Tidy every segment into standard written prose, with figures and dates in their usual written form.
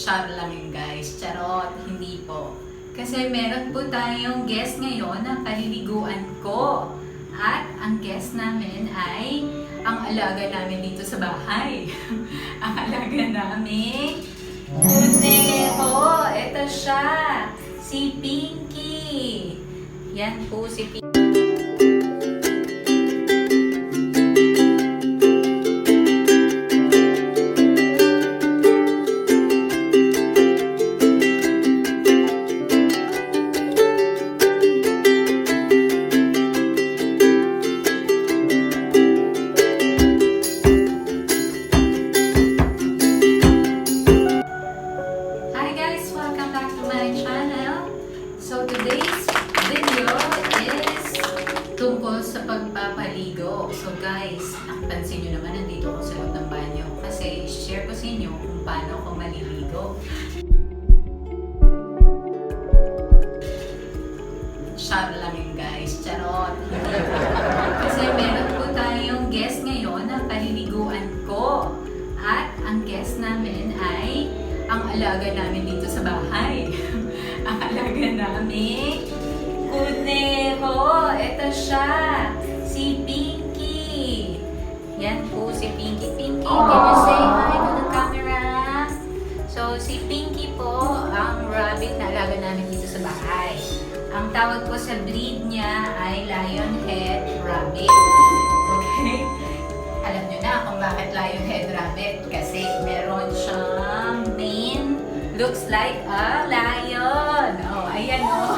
Char lang yun guys. Charot, hindi po. Kasi meron po tayong guest ngayon na paliliguan ko. At ang guest namin ay ang alaga namin dito sa bahay. Ang alaga namin, Kunero. Ito siya, si Pinky. Yan po si Pinky. Tungkol sa pagpapaligo. So guys, napansin nyo naman nandito ako sa loob ng banyo kasi share ko sa inyo kung paano ako maliligo. Char lang yun guys, charot. Kasi meron po tayong guest ngayon na paliliguan ko. At ang guest namin ay ang alaga namin dito sa bahay. Ang alaga namin, Kunero. Ito siya, si Pinky. Yan po si Pinky. Pinky, can you say hi to the camera? So, si Pinky po, ang rabbit na alaga namin dito sa bahay. Ang tawag ko sa breed niya ay Lionhead Rabbit. Okay? Alam nyo na kung bakit Lionhead Rabbit. Kasi meron siyang mane, looks like a lion. Oh, ayan oh.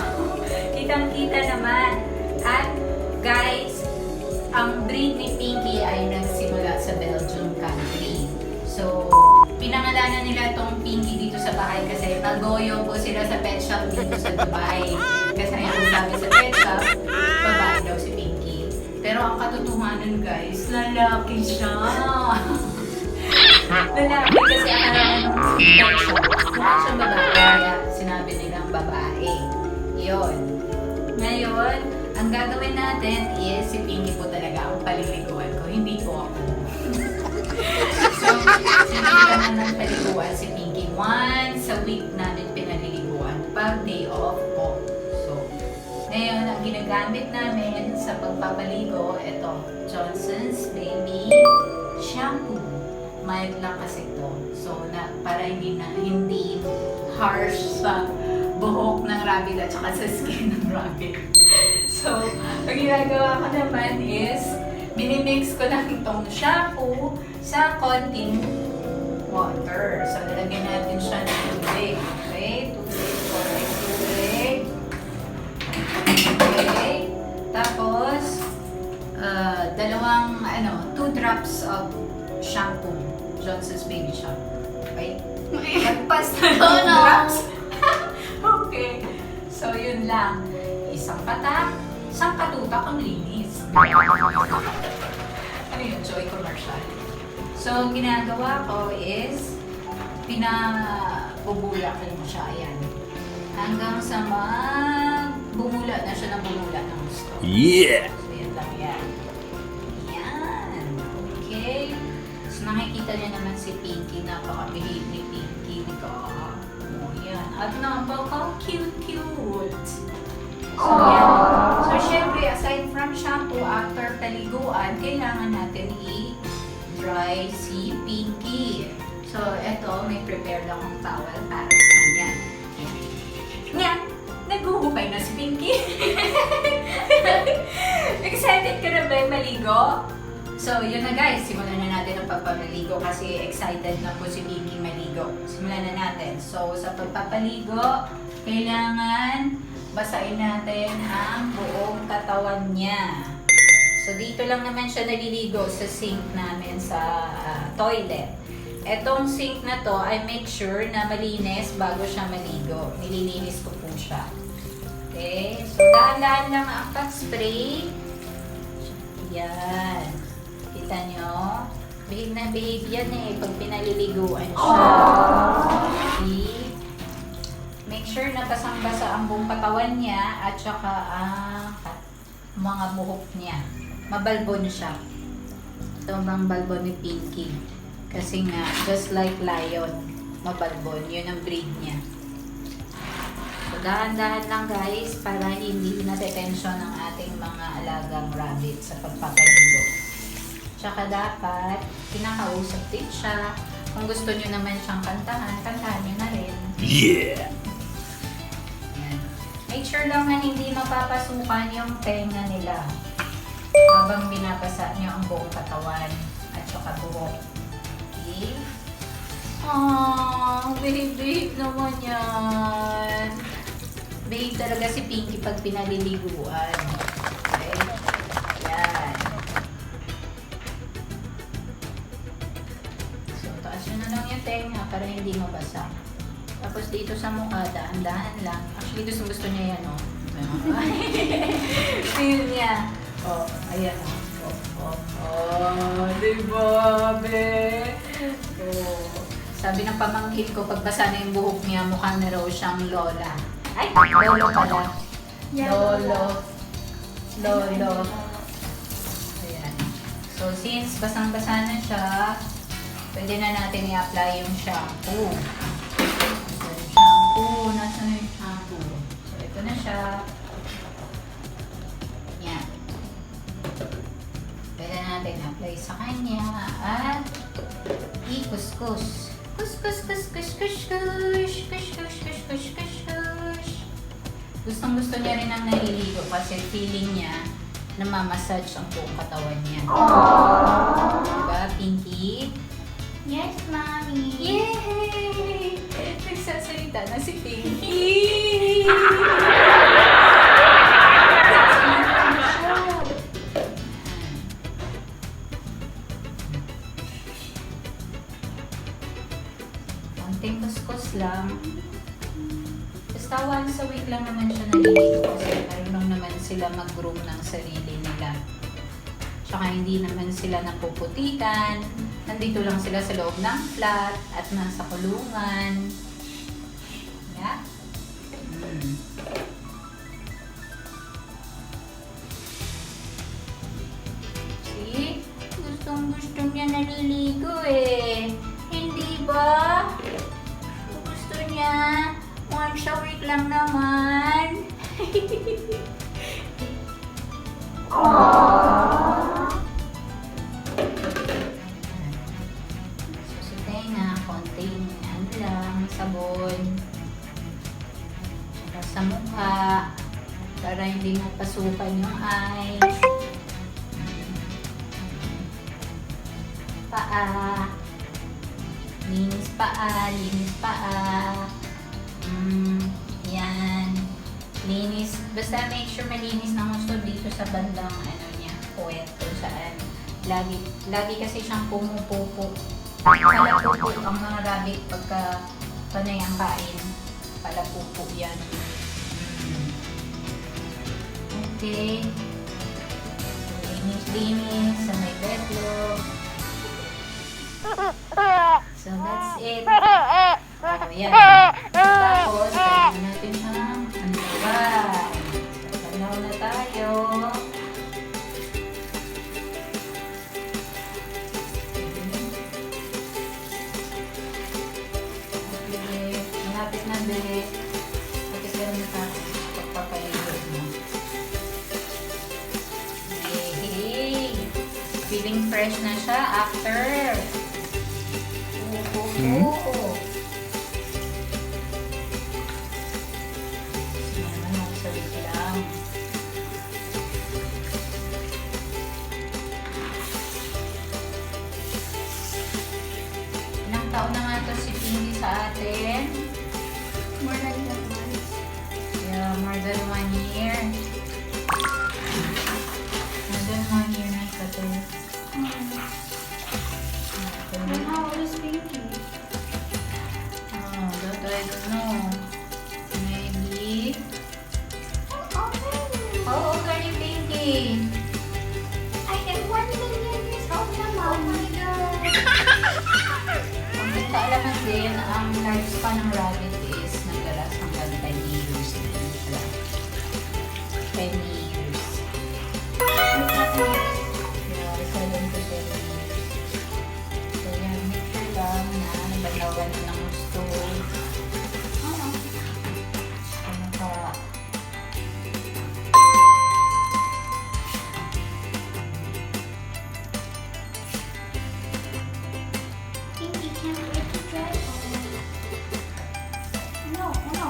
Kitang-kita naman. At guys, ang breed ni Pinky ay nagsimula sa Belgium country. So, pinangalanan nila tong Pinky dito sa bahay kasi naggoyo po sila sa pet shop dito sa Dubai. Kasi ang sabi sa pet shop, babae daw si Pinky. Pero ang katotohanan guys, lalaki siya. Lalaki kasi akala ng pet shop, mukha siyang babae. Kaya sinabi nilang babae. Yun. Ngayon, ang gagawin natin is si Pinky po talaga ang paliliguan ko, hindi po ako. So, sinigyan na ng paliguan si Pinky. Once a week namin pinaliliguan pag day off po. So, ngayon, ang ginagamit namin sa pagpapaligo, ito, Johnson's Baby Shampoo. Mild lang kasi ito. So, para hindi harsh sa buhok ng rabbit at saka sa skin ng rabbit. So, ang ginagawa ko naman is, minimix ko lang itong shampoo sa konting water. So, nalagyan natin siya ng tubig. Okay? Tubig. Okay? Tapos, 2 drops of shampoo. Johnson's Baby Shampoo. Okay? Magpas na 2 drops. Okay. So, yun lang. Isang patak, isang katutak ang linis. Ano yun? Joy commercial. So, ginagawa ko is, pinabubula ko mo siya. Ayan. Hanggang sa bumula na siya ng bumula ng gusto. Yeah! So, yan lang yan. Yan. Okay. So, nakikita niyo naman si Pinky. Napaka-behave ni Pinky. Yan. At napaka-cute. So, yan. So, syempre, aside from shampoo, after paliguan, kailangan natin i-dry si Pinky. So, eto, may prepared akong towel para sa kanya. Yan. Naghuhubay na si Pinky. Excited ka na ba yung maligo? So, yun na guys. Simulan na natin ang pagpapaligo kasi excited na po si Pinky maligo. Simulan na natin. So, sa pagpapaligo, kailangan basahin natin ang buong katawan niya. So, dito lang naman siya naliligo sa sink namin sa toilet. Etong sink na to, I make sure na malinis bago siya maligo. Nililinis ko po siya. Okay? So, dahan-dahan lang ang pag-spray. Yan. Kita nyo? Behave na behave yan eh, pag pinaliliguan siya. See? Make sure na basang-basa ang buong katawan niya at saka ang mga buhok niya. Mabalbon siya. Sobrang balbon ni Pinky. Kasi nga, just like lion, mabalbon. Yun ang breed niya. So, dahan-dahan lang guys para hindi na-detention ang ating mga alagang rabbit sa pagpapaligo. Tsaka dapat, kinakausap din siya. Kung gusto nyo naman siyang kantahan, kantahan nyo na rin. Yeah! Yan. Make sure lang na hindi mapapasukan yung tenga nila habang binabasa nyo ang buong katawan at saka buhok. Okay? Aww, babe naman yan. Babe talaga si Pinky pag pinaliliguan. Okay? Yan. So, taas nyo na lang yung tenga para hindi mabasa. Tapos dito sa mukha, dahan-dahan lang. Actually, gusto niya yan, oh. Feel niya. Oh, ayan, oh. Diba, be? Oh. Sabi ng pamangkin ko, pagbasa na yung buhok niya, mukha na raw siyang lola. Ay, lolo pala. Lolo. Ayan. So, since basang-basa na siya, pwede na natin i-apply yung shampoo. Nasaan na yung shampoo? So, ito na siya. Yan. Pwede natin apply sa kanya at ikuskus. Kuskus. Gustong-gusto niya rin ang naliligo kasi feeling niya na mamassage ang buong katawan niya. Diba, Pinky? Yes, Mommy. Yay! Nagsasalita na si Pinky! Konting kuskus lang. Basta once a week lang naman siya naliligo kasi marunong naman sila mag-groom ng sarili nila. Tsaka hindi naman sila napuputikan. Nandito lang sila sa loob ng flat at nasa kulungan. Yeah? See? Gustong-gusto niya naliligo eh. Hindi ba? Gusto niya. Once a week lang naman. Aww. Susutay na, konting ano lang, sabon. Saka sa mukha, para hindi mo pasukan yung eyes. Paa. Linis paa. Yan. Linis. Basta make sure malinis ng gusto dito sa bandang ano niya, puwet kung saan. Lagi kasi siyang pumupupo. Palapupo ang mga rabbit pagka panay ang kain. Palapupo yan. Okay. So, linis sa may bedroom. So, that's it. Oh, yan. Tapos, pwede natin siyang antawan. Pagkanaw na tayo. Malapit na bili. Bakit gano'n na tayo? Pagpapaligot mo. Yay! Feeling fresh na siya after. Ilang taon na nga ito si Pinky sa atin? More than that one. Yeah, more than 1 year. More than 1 year na ito. And how old is Pinky? Oh, I don't know. Maybe. How old are you, Pinky? I am 1 million years old naman. Oh my God. Kung hindi kaalaman din, ang lifespan ng rabbit is naglalas hanggang 10 years na yun sila. 10 years. Yeah, 7 to 10 years. So yan. can't wait to try it. No, no.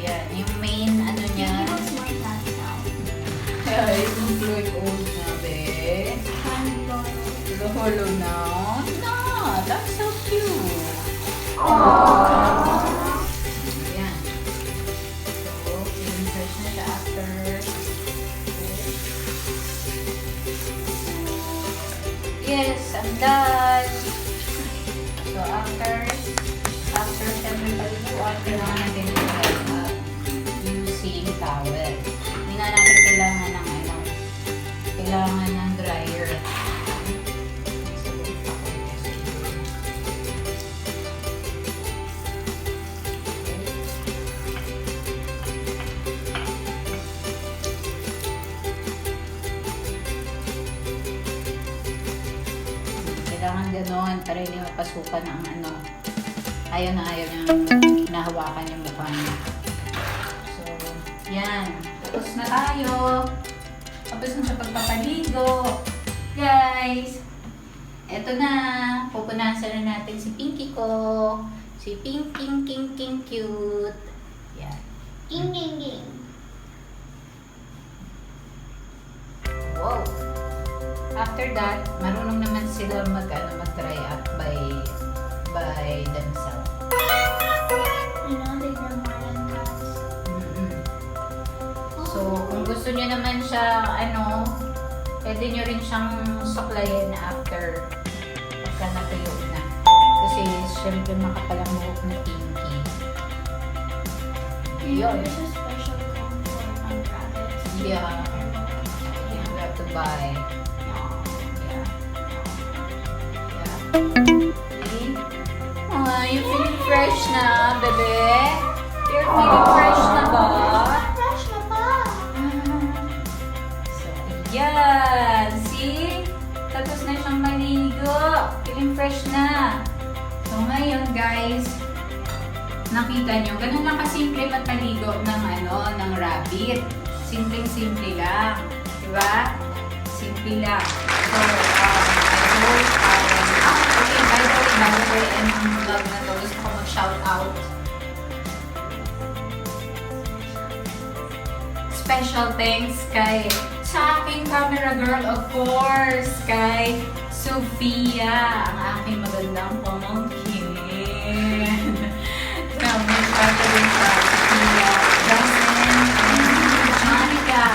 Yan, yung main ano niya. It was more than now. Ay, itong fluid old na, be. Holo na. No, that's so cute. Yan. So, i-refresh na siya after. Yes, I'm done. So, after syempre paliguan, kailangan natin i-wipe up using towel. Hindi na natin kailangan ng kailangan ng dryer. Kailangan gano'n para hindi mapasukan ng ano. Ayaw na ayaw niyang hinahawakan yung mukha niya. So, yan. Tapos na tayo. Tapos na siya pagpapaligo. Guys, eto na. Pupunasan na natin si Pinky ko. Si Pinking cute. Yan. Ging, ging, ging. Wow. After that, marunong naman sila mag-dry up by themselves. You know, they were more than cats. So, kung gusto niyo naman siya, pwede niyo rin siyang suklayin after pagka natuyo na. Kasi, syempre, makapal ang buhok na Pinky. You know, Yun. there's a special comfort on rabbits. Yeah. You have to buy. Yeah. See? Oh, you feeling fresh na, bebe? You're feeling fresh na ba? Fresh na pa. So, yan. See? Tapos na siyang maligo. Feeling fresh na. So, ngayon, guys, nakita nyo, ganun lang kasimple magpaligo ng rabbit. Simpleng-simple lang. Diba? Simple lang. So, okay, by the way, bago ko i-end ang vlog na to, gusto ko mag-shout out. Special thanks sa aking camera girl, of course, kay Sophia, ang aking magandang pamangkin. May shout rin sa Sophia, Justin, and Monica.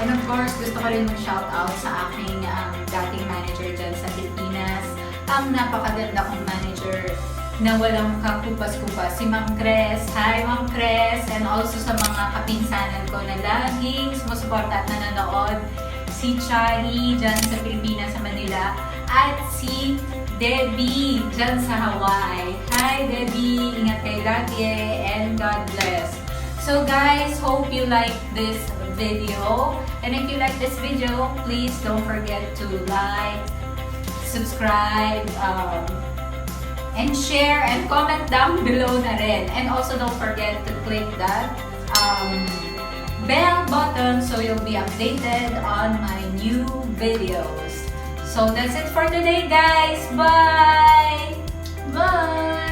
And of course, gusto ko rin mag-shout out sa aking dating manager dyan sa Pilipinas. Ang napakaganda kong manager na walang kakupas-kupas, si Ma'am Cres. Hi, Ma'am Cres! And also sa mga kapinsanan ko na laging sumusuporta at nanonood. Si Charlie dyan sa Pilipinas, sa Manila. At si Debbie dyan sa Hawaii. Hi, Debbie! Ingat kayo lagi and God bless. So guys, hope you like this video. And if you like this video, please don't forget to like, subscribe, and share and comment down below na rin. And also don't forget to click that bell button so you'll be updated on my new videos. So that's it for today, guys. Bye! Bye.